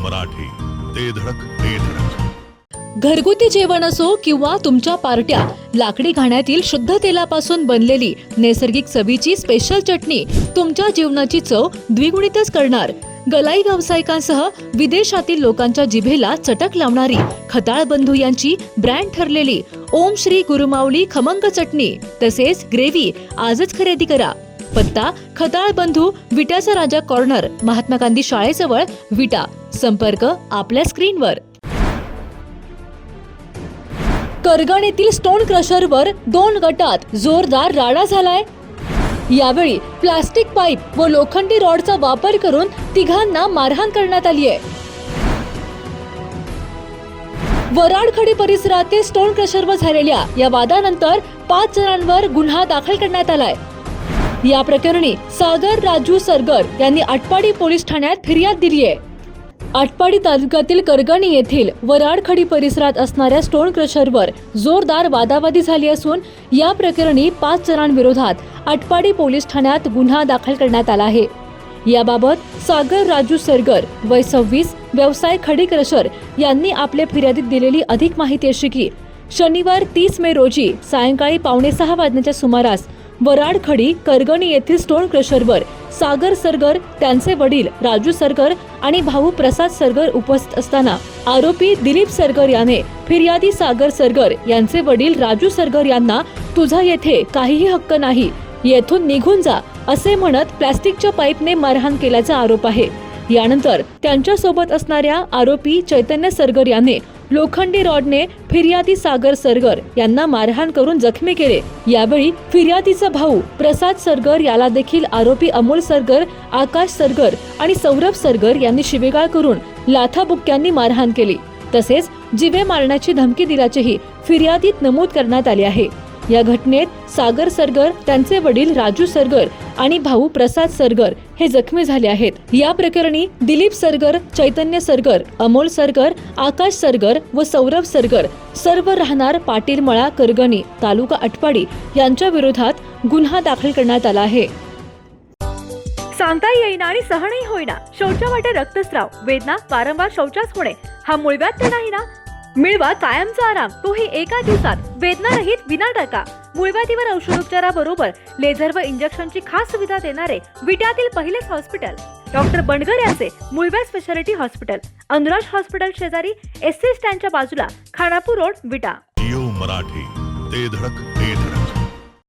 मराठी, ते धडक ते धडक. घरगुती जेवण असो किंवा तुमच्या पार्ट्या, लाकडी घाण्यातील शुद्ध तेलापासून बनलेली नैसर्गिक चवीची स्पेशल चटणी तुमच्या जीवनाची चव द्विगुणितच करणार. गलाई व्यावसायिकांसह विदेशातील लोकांच्या जिभेला चटक लावणारी खताळ बंधू यांची ब्रँड ठरलेली ओम श्री गुरुमाऊली खमंग चटणी तसेच ग्रेव्ही आजच खरेदी करा. पत्ता खताळ बंधू, विट्याचा राजा कॉर्नर, महात्मा गांधी शाळेजवळ, विटा. संपर्क आपल्या स्क्रीनवर. करगण येथील स्टोन क्रशरवर 2 गटात जोरदार राडा झालाय. यावेळी प्लास्टिक पाईप व लोखंडी रॉडचा वापर करून तिघांना मारहाण करण्यात आली आहे. वराडखडी परिसरातील स्टोन क्रशरवर झालेल्या या वादानंतर 5 जणांवर गुन्हा दाखल करण्यात आलाय. या प्रकरणी सागर राजू सरगर यांनी आटपाडी पोलीस ठाण्यात फिर्याद दिली आहे. आटपाडी तालुक्यातील करगणी येथील वराडखडी परिसरात असणाऱ्या स्टोन क्रशरवर जोरदार वादावादी झाली असून या प्रकरणी 5 जणांविरोधात आटपाडी पोलीस ठाण्यात गुन्हा दाखल करण्यात आला आहे. याबाबत सागर राजू सरगर वय 26, व्यवसाय खडी क्रशर यांनी आपल्या फिर्यादीत दिलेली अधिक माहिती अशी की शनिवार 30 मे रोजी सायंकाळी 5:45 वाजण्याच्या सुमारास वराडखडी करगणी येथील स्टोन क्रशरवर सागर सरगर, त्यांचे वडील राजू सरगर आणि भाऊ प्रसाद सरगर उपस्थित असताना आरोपी दिलीप सरगर याने फिर्यादी सागर सरगर यांचे वडील राजू सरगर यांना तुझा येथे काहीही हक्क नाही, येथून निघून जा असे म्हणत प्लास्टिकच्या पाईपने मारहाण केल्याचा आरोप आहे. यानंतर त्यांच्या सोबत असणाऱ्या आरोपी चैतन्य सरगर याने लोखंडी रॉडने फिर्यादी सागर सरगर यांना मारहाण करून जखमी केले. यावेळी फिर्यादीचा भाऊ प्रसाद सरगर याला देखील आरोपी अमोल सरगर, आकाश सरगर आणि सौरभ सरगर यांनी शिवीगाळ करून लाथाबुक्क्यांनी मारहाण केली. तसेच जीवे मारण्याची धमकी दिल्याचेही फिर्यादीत नमूद करण्यात आले आहे. या घटनेत सागर सरगर, त्यांचे वडील राजू सरगर आणि भाऊ प्रसाद सरगर हे जखमी झाले आहेत. या प्रकरणी दिलीप सरगर, चैतन्य सरगर, अमोल सरगर, आकाश सरगर व सौरभ सरगर सर्व राहणार पाटील मळा, करगणी, तालुका आटपाडी यांच्या विरोधात गुन्हा दाखल करण्यात आला आहे. सांगता येईना आणि सहनही होईना, शौचावाटे रक्तस्राव, वेदना, वारंवार शौचास होणे हा मूळव्याध तर नाही ना? मिळवा कायमचा आराम, तोही एका दिवसात, वेदना रहित, विना टाका. मूळव्याधीवर औषधोपचाराबरोबर लेझर व इंजेक्शनची खास सुविधा देणारे विट्यातील पहिलेच हॉस्पिटल डॉक्टर बंडगर यांचे मूळव्याध स्पेशालिटी हॉस्पिटल, अनुराज हॉस्पिटल शेजारी, एसटी स्टँडच्या बाजूला, खानापूर रोड, विटा. जिओ मराठी, ते धडक ते